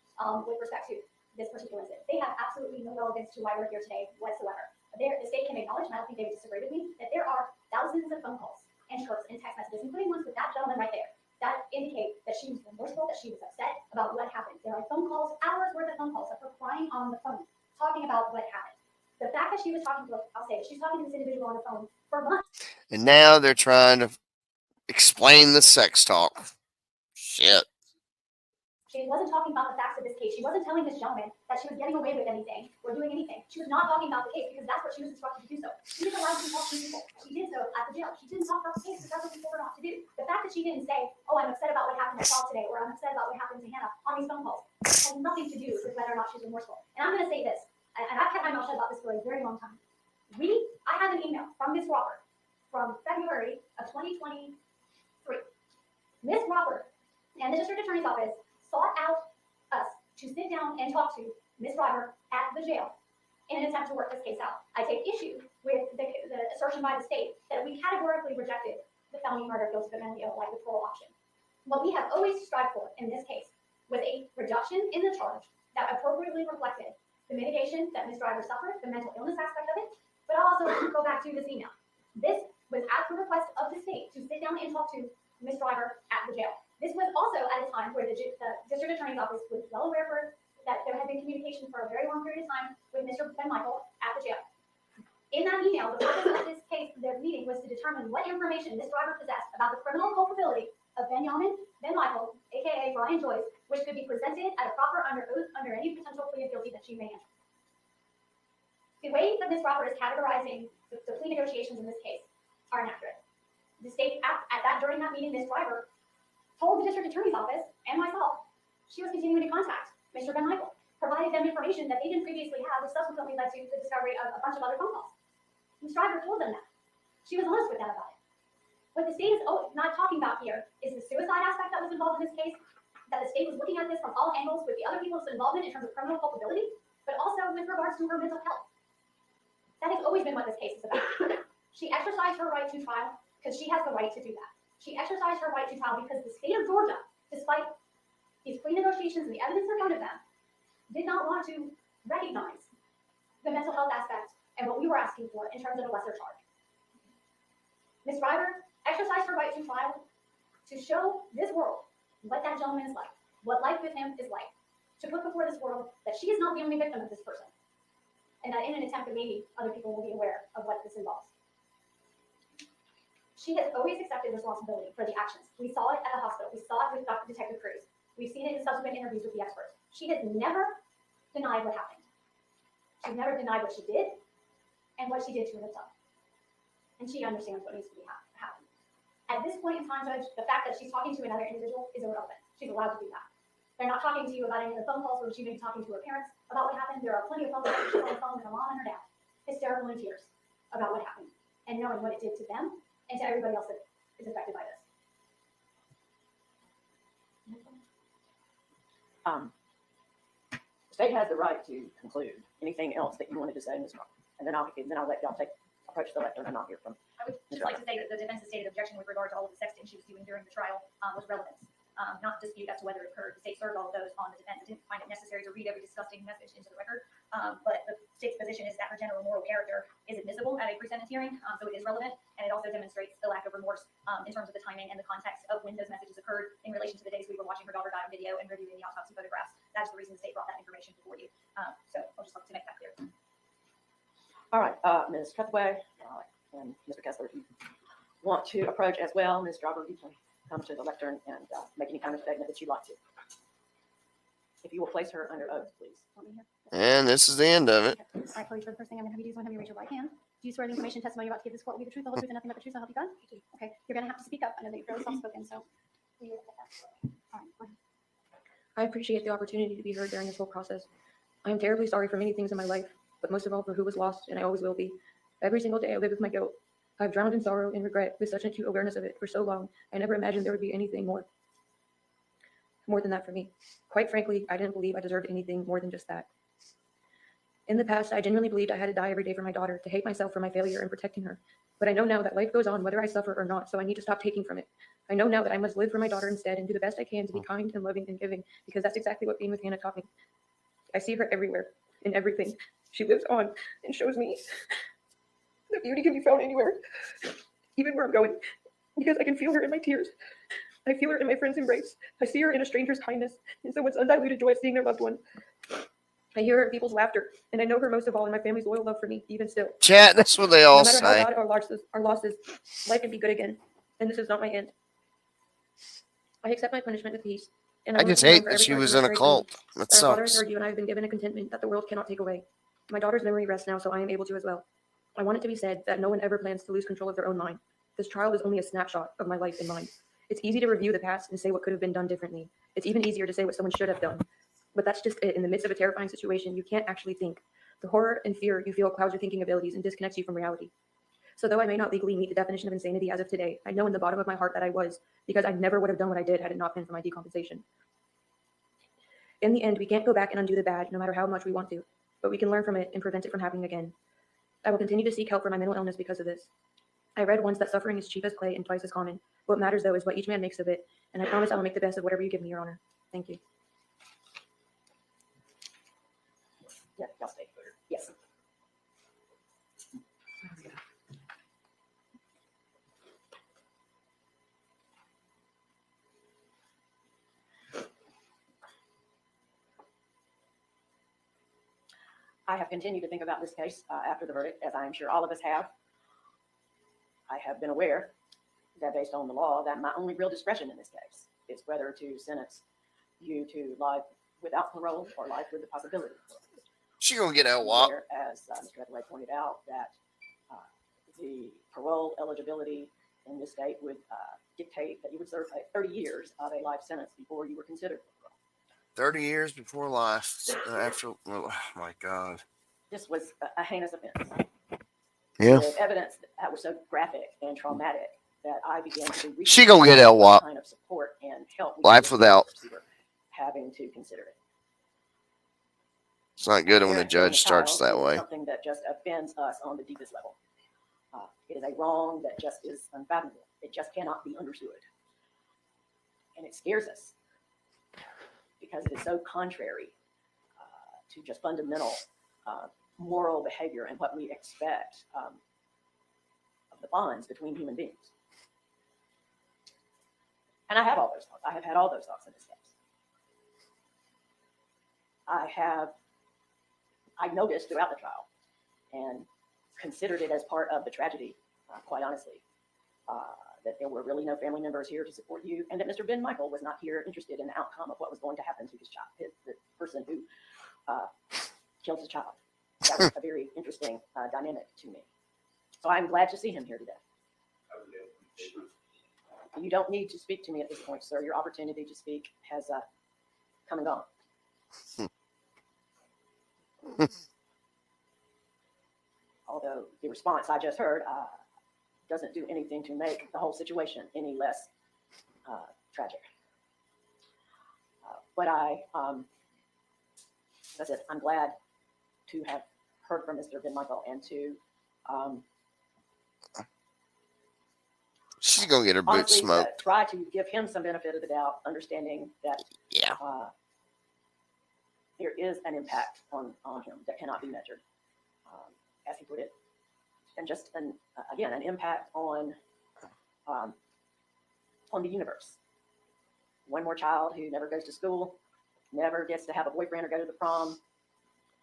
with respect to this particular incident. They have absolutely no relevance to why we're here today whatsoever. The state can acknowledge, and I don't think they would disagree with me, that there are thousands of phone calls and chirps and text messages, including ones with that gentleman right there, that indicate that she was remorseful, that she was upset about what happened. There are phone calls, hours worth of phone calls of her crying on the phone, talking about what happened. The fact that she was talking to, I'll say it, she's talking to this individual on the phone for months. And now they're trying to explain the sex talk. Shit. She wasn't talking about the facts of this case. She wasn't telling this gentleman that she was getting away with anything or doing anything. She was not talking about the case because that's what she was instructed to do so. She was allowed to talk to people. She did so at the jail. She didn't talk about the case because that's what she told her not to do. The fact that she didn't say, "Oh, I'm upset about what happened to Paul today," or "I'm upset about what happened to Hannah" on these phone calls, has nothing to do with whether or not she's remorseful. And I'm going to say this, and I've kept my mouth shut about this for a very long time. I have an email from Ms. Robert from February of 2023. Ms. Robert and the district attorney's office sought out us to sit down and talk to Ms. Robert at the jail in an attempt to work this case out. I take issue with the assertion by the state that we categorically rejected the felony murder guilty of Mendio like the parole option. What we have always strived for in this case was a reduction in the charge that appropriately reflected the mitigation that Ms. Driver suffered, the mental illness aspect of it, but I'll also go back to this email. This was at the request of the state to sit down and talk to Ms. Driver at the jail. This was also at a time where the district attorney's office was well aware that there had been communication for a very long period of time with Mr. Ben Michael at the jail. In that email, the purpose of this case, the meeting, was to determine what information Ms. Driver possessed about the criminal culpability of Ben Michael, aka Brian Joyce, which could be presented at a proper under oath under any potential plea of guilty that she may enter. The way that Ms. Robert is categorizing the plea negotiations in this case are inaccurate. The state, during that meeting, Ms. Driver told the district attorney's office and myself she was continuing to contact Mr. Ben Michael, provided them information that they didn't previously have, which subsequently led to the discovery of a bunch of other phone calls. Ms. Driver told them that. She was honest with them about it. What the state is not talking about here is the suicide aspect that was involved in this case, that the state was looking at this from all angles with the other people's involvement in terms of criminal culpability, but also with regards to her mental health. That has always been what this case is about. She exercised her right to trial because she has the right to do that. She exercised her right to trial because the state of Georgia, despite these plea negotiations and the evidence in front of them, did not want to recognize the mental health aspect and what we were asking for in terms of a lesser charge. Ms. Driver exercised her right to trial to show this world what that gentleman is like, what life with him is like, to put before this world that she is not the only victim of this person, and that in an attempt that maybe other people will be aware of what this involves. She has always accepted responsibility for the actions. We saw it at the hospital. We saw it with Dr. Detective Cruz. We've seen it in subsequent interviews with the experts. She has never denied what happened. She's never denied what she did and what she did to herself. And she understands what needs to be happening. At this point in time, Judge, the fact that she's talking to another individual is irrelevant. She's allowed to do that. They're not talking to you about any of the phone calls where she may be talking to her parents about what happened. There are plenty of phone calls where she's on the phone with her mom and her dad, hysterical in tears about what happened and knowing what it did to them and to everybody else that is affected by this. The state has the right to conclude. Anything else that you wanted to say, Ms. Crawford? And then I'll let y'all approach the lectern and I'll hear from. I would just like to say that the defense's stated objection with regard to all of the sexting she was doing during the trial was relevance, not dispute as to whether it occurred. The state served all of those on the defense. It didn't find it necessary to read every disgusting message into the record, but the state's position is that her general moral character is admissible at a pre-sentence hearing, so it is relevant, and it also demonstrates the lack of remorse in terms of the timing and the context of when those messages occurred in relation to the days we were watching her daughter die on video and reviewing the autopsy photographs. That's the reason the state brought that information before you. So I'll just like to make that clear. All right, Ms. Trethewey and Mr. Kessler, if you want to approach as well, Ms. Dropper, you can come to the lectern and make any kind of statement that you'd like to. If you will place her under oath, please. And this is the end of it. All right, Chloe, for the first thing I'm going to have you do is have you raise your right hand. Do you swear the information testimony you're about to give this court will be the truth, the whole truth, and nothing but the truth, so help you God? Okay, you're going to have to speak up. I know that you're fairly soft-spoken, so. All right, go ahead. I appreciate the opportunity to be heard during this whole process. I am terribly sorry for many things in my life, but most of all for who was lost, and I always will be. Every single day I live with my guilt. I've drowned in sorrow and regret with such acute awareness of it for so long, I never imagined there would be anything more than that for me. Quite frankly, I didn't believe I deserved anything more than just that. In the past, I genuinely believed I had to die every day for my daughter, to hate myself for my failure in protecting her. But I know now that life goes on whether I suffer or not, so I need to stop taking from it. I know now that I must live for my daughter instead and do the best I can to be kind and loving and giving, because that's exactly what being with Hannah taught me. I see her everywhere, in everything. She lives on and shows me that beauty can be found anywhere, even where I'm going, because I can feel her in my tears. I feel her in my friend's embrace. I see her in a stranger's kindness, and someone's undiluted joy of seeing their loved one. I hear her in people's laughter, and I know her most of all in my family's loyal love for me, even still. Chat, that's what they all No matter say. how bad our losses, life can be good again, and this is not my end. I accept my punishment with peace. And I want just to be known hate for that every she person was I in a pray to. cult. That Our Father has sucks. heard you, and I have been given a contentment that the world cannot take away. My daughter's memory rests now, so I am able to as well. I want it to be said that no one ever plans to lose control of their own mind. This trial is only a snapshot of my life and mind. It's easy to review the past and say what could have been done differently. It's even easier to say what someone should have done. But that's just it. In the midst of a terrifying situation, you can't actually think. The horror and fear you feel clouds your thinking abilities and disconnects you from reality. So though I may not legally meet the definition of insanity as of today, I know in the bottom of my heart that I was, because I never would have done what I did had it not been for my decompensation. In the end, we can't go back and undo the bad, no matter how much we want to, but we can learn from it and prevent it from happening again. I will continue to seek help for my mental illness because of this. I read once that suffering is cheap as clay and twice as common. What matters, though, is what each man makes of it, and I promise I will make the best of whatever you give me, Your Honor. Thank you. Yeah, y'all stay. Yes. I have continued to think about this case after the verdict, as I am sure all of us have. I have been aware that based on the law, that my only real discretion in this case is whether to sentence you to life without parole or life with the possibility of parole. She gonna get out walk. As Mr. Hathaway pointed out, that the parole eligibility in this state would dictate that you would serve 30 years of a life sentence before you were considered for parole. 30 years before life. After, oh my God. This was a heinous offense. Yeah. With evidence that was so graphic and traumatic that I began to reach She gonna get out what walk. kind of support and help we Life could without. we were having to consider it. It's not good when a Parents during judge the trial starts that is way. Something that just offends us on the deepest level. It is a wrong that just is unfathomable. It just cannot be understood. And it scares us because it is so contrary to just fundamental moral behavior and what we expect of the bonds between human beings. And I have all those thoughts. I have had all those thoughts in this case. I noticed throughout the trial and considered it as part of the tragedy, quite honestly, that there were really no family members here to support you, and that Mr. Ben Michael was not here interested in the outcome of what was going to happen to his child, the person who killed his child. that was a very interesting dynamic to me. So I'm glad to see him here today. You don't need to speak to me at this point, sir. Your opportunity to speak has come and gone. Although the response I just heard doesn't do anything to make the whole situation any less tragic. But as I said, I'm glad to have heard from Mr. Van Michael and to She's gonna get her boots honestly smoked. try to give him some benefit of the doubt, understanding that Yeah. there is an impact on him that cannot be measured, as he put it, and just again an impact on the universe. One more child who never goes to school, never gets to have a boyfriend or go to the prom,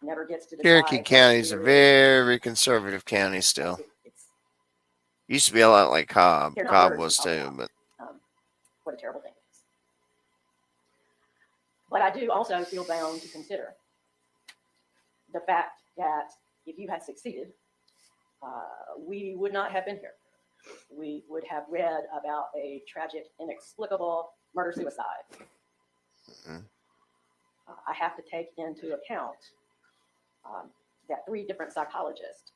never gets to decide. Cherokee County is a very conservative county still. Used to be a lot like Cobb. They're not Cobb words was to too, talk but what a terrible thing it is. But I do also feel bound to consider the fact that if you had succeeded, we would not have been here. We would have read about a tragic, inexplicable murder-suicide. Mhm. I have to take into account that 3 different psychologists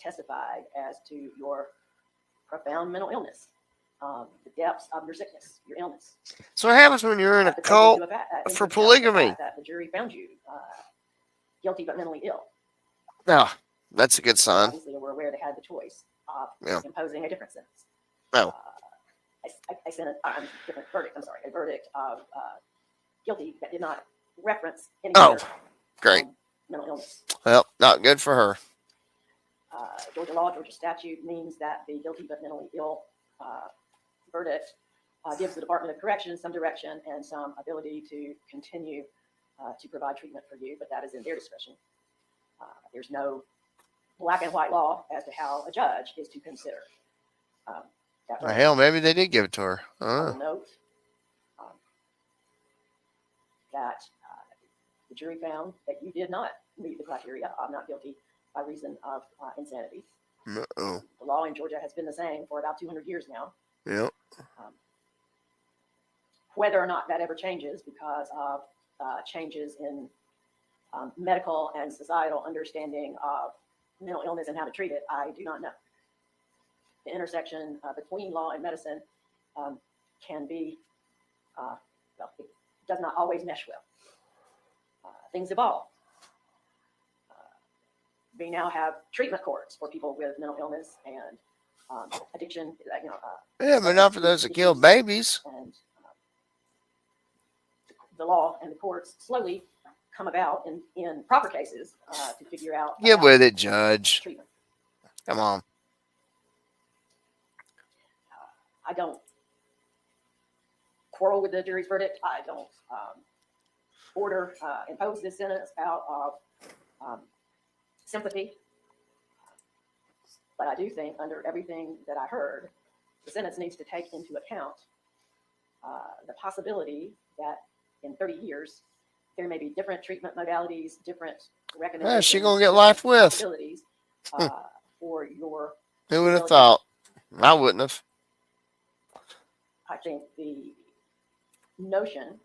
testified as to your profound mental illness, the depths of your sickness, your illness. so what happens when you're in I a have to take cult into for account the polygamy? fact that the jury found you guilty but mentally ill. Oh, that's a good So sign. obviously, we're aware they had the choice of Yeah. imposing a different sentence. Oh. I sent a different verdict. I'm sorry, a verdict of guilty that did not reference any Oh, other, great. mental illness. Well, not good for her. Georgia law, Georgia statute means that the guilty but mentally ill verdict gives the Department of Corrections some direction and some ability to continue to provide treatment for you, but that is in their discretion. There's no black and white law as to how a judge is to consider that verdict. Hell, maybe they did give it to her. I will note that the jury found that you did not meet the criteria of not guilty by reason of insanity. Uh-oh. The law in Georgia has been the same for about 200 years now. Yep. Whether or not that ever changes because of changes in medical and societal understanding of mental illness and how to treat it, I do not know. The intersection between law and medicine can be, well, it does not always mesh well. Things evolve. We now have treatment courts for people with mental illness and addiction. Yeah, but not for those that kill babies. And the law and the courts slowly come about in proper cases to figure out. Get with it, Judge. Treatment. Come on. I don't quarrel with the jury's verdict. I don't impose this sentence out of sympathy. But I do think under everything that I heard, the sentence needs to take into account the possibility that in 30 years, there may be different treatment modalities, different recommendations. Yeah, she gonna get life with. Possibilities for your. Who would have thought? I wouldn't have. I think the notion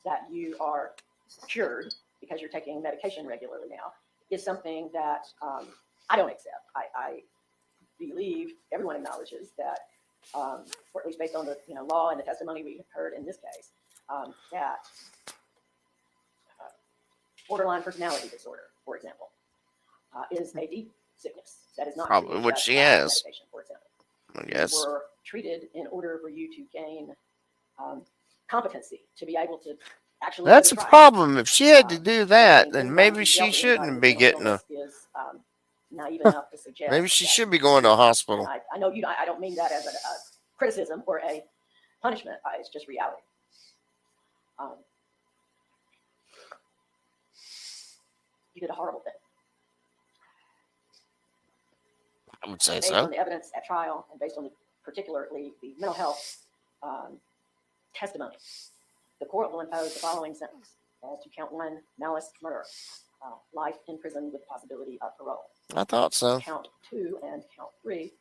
that you are cured because you're taking medication regularly now is something that I don't accept. I believe everyone acknowledges that, or at least based on the law and the testimony we heard in this case, that borderline personality disorder, for example, is a deep sickness that is not Probably treated what just she by has. medication, for example. I guess. You were treated in order for you to gain competency to be able to actually. That's a go to trial. problem. If she had to do that, then Anybody maybe who's she dealt with shouldn't anybody be with mental getting a. illness is naive enough to suggest. Maybe she that- should be going to a hospital. and I know you. I don't mean that as a criticism or a punishment. It's just reality. You did a horrible thing. I would say Based so. on the evidence at trial and based on particularly the mental health testimony, the court will impose the following sentence as to count 1, malice, murder. life in prison with possibility of parole. I thought so. Count 2 and count 3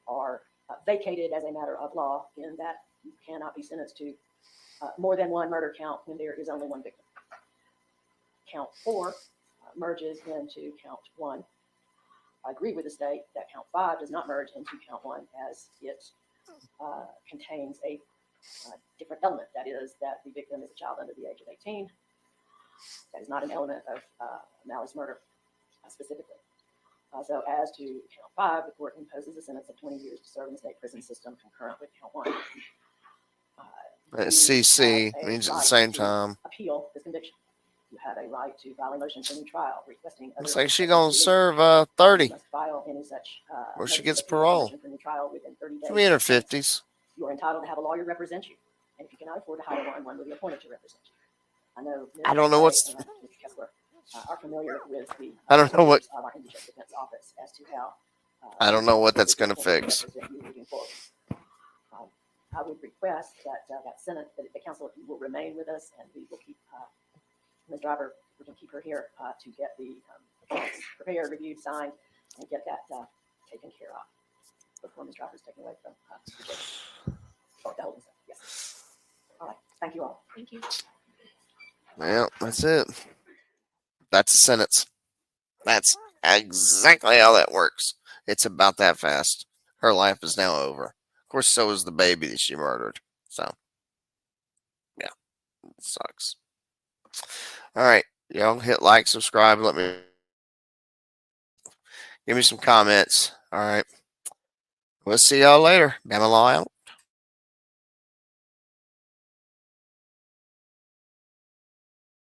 are vacated as a matter of law in that you cannot be sentenced to more than one murder count when there is only one victim. Count 4 merges into count 1. I agree with the state that count 5 does not merge into count 1 as it contains a different element. That is that the victim is a child under the age of 18. That is not an element of malice murder specifically. So as to count 5, the court imposes a sentence of 20 years to serve in the state prison system concurrent with count 1. CC means at the same time. Appeal this conviction. You have a right to file a motion for new trial requesting. Looks like she's gonna serve 30. You must file any such, Or she notice gets of appeal parole. motion for new trial within 30 days. She'll be in her 50s. You are entitled to have a lawyer represent you, and if you cannot afford to hire one will be appointed to represent you. I know. I don't know what's- Mr. Kessler are familiar with the. I don't know what- Of our indigent defense office as to how. I don't know what that's gonna fix. I would request that that Senate, that the council will remain with us, and we will keep Ms. Driver. We can keep her here to get the prepared, reviewed, signed, and get that taken care of before Ms. Driver is taken away from the jail. Oh, the holding cell. Yes. All right. Thank you all. Thank you. Well, that's it. That's a sentence. That's exactly how that works. It's about that fast. Her life is now over. Of course, so is the baby that she murdered. So, yeah, it sucks. All right, y'all hit like, subscribe, let me give me some comments. All right, we'll see y'all later. Bama Law out.